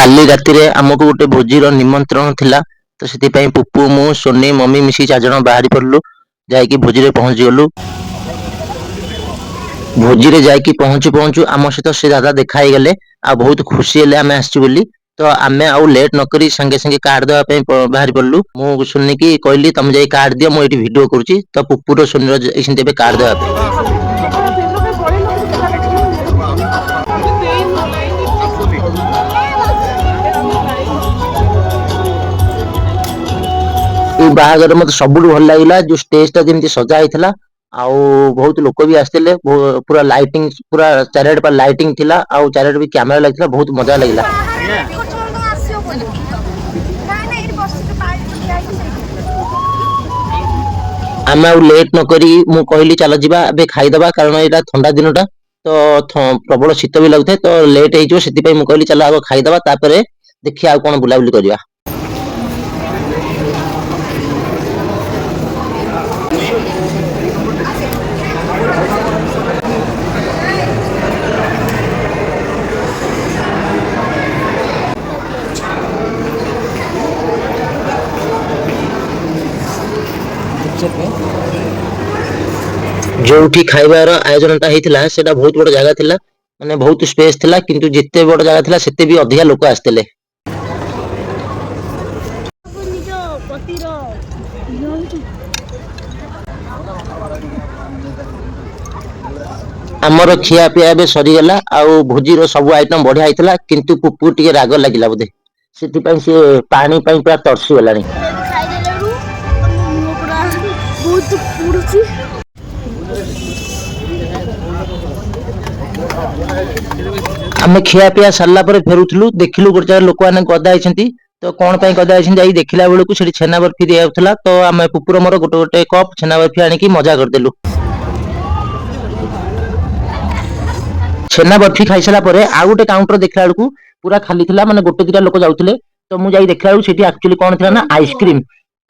काली राति रे आमको गोटे भोजीर निमंत्रण थिला तो से पुप्पू मु सोनी मम्मी मिसी 4 जण बाहरी पड़लु जाइकी भोजी रे पहुंच गलु। भोजी रे जाइकी पहुंचु पहुंचु आम सहित से दादा देखाई गले आ बहुत खुशी हेले आमे आसछु बोली तो आमे आउ लेट न करी संगे संगे कार्ड देवा पे बाहरी पड़लु। मु सोनी की कहली तुम जाई कार्ड दियो मु एठी वीडियो करूची तो पुप्पू रो सोनी रो एसिन देबे कार्ड देवा पे। बाहागर मत सब भल लगे जो स्टेज टा जमी सजा होता बहुत लोक भी आसते पूरा लाइटिंग पूरा चारियाडे पर लाइटिंग थिला आउ चारियाडे भी कैमरा लगी बहुत मजा लगे। आम आ लेट न करी मु कहली चल जीवा अबे खाईदबा कारण यहाँ ठंडा दिन टा तो प्रबल शीत भी लगुए तो लेट हो कहली चल आग खाईदबा तापर देखिए आउ कौन बुलाबुली करवा। जो खाइबार आयोजन होता बहुत बड़ जगह थिला माने बहुत स्पेस थिला किंतु जिते बड़ जगह थिला सेते भी अधिका लोक आसते। आमर खिया पिया बे सरीगला आउ भोजीर सब आइटम बढ़िया होता किंतु पुप्पू टिके राग लगिला बोधे से पानी पूरा तरसी गलानी। आम खिया पिया सारा फेरुलु देखिलु गोटे जगह लोक मैंने गदा तो कौन गदा देखला बेलू से छेना बर्फी दिया तो आम पुपुर मोर गोटे गोटे कप छेना बर्फी आनिकी मजा करदेलु। छेना बर्फी खाई सारा आउ गोटे काउंटर देखला बेलू पूरा खाली था माने गोटे दिटा लोक जाऊे तो मुझे देखला बेलू से एक्चुअली कौन था ना आइसक्रीम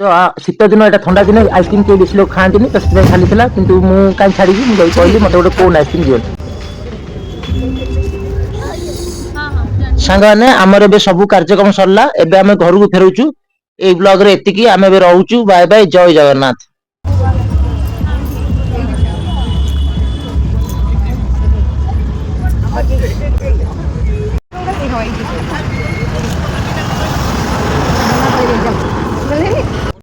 तो शीत दिन यहाँ ठंडा दिन आइसक्रीम के बेस लोग खाती तो खाली था कि मुझे कहीं छाड़ी मुझे कहली मत गोटे कौन आइसक्रीम दिखाई सांग मैंने आमर ए सब कार्यक्रम सरला एबे आमे घर को फेरुचु ए ब्लॉग रे एतिकी आमे बे रहूचु बाय बाय जय जगन्नाथ।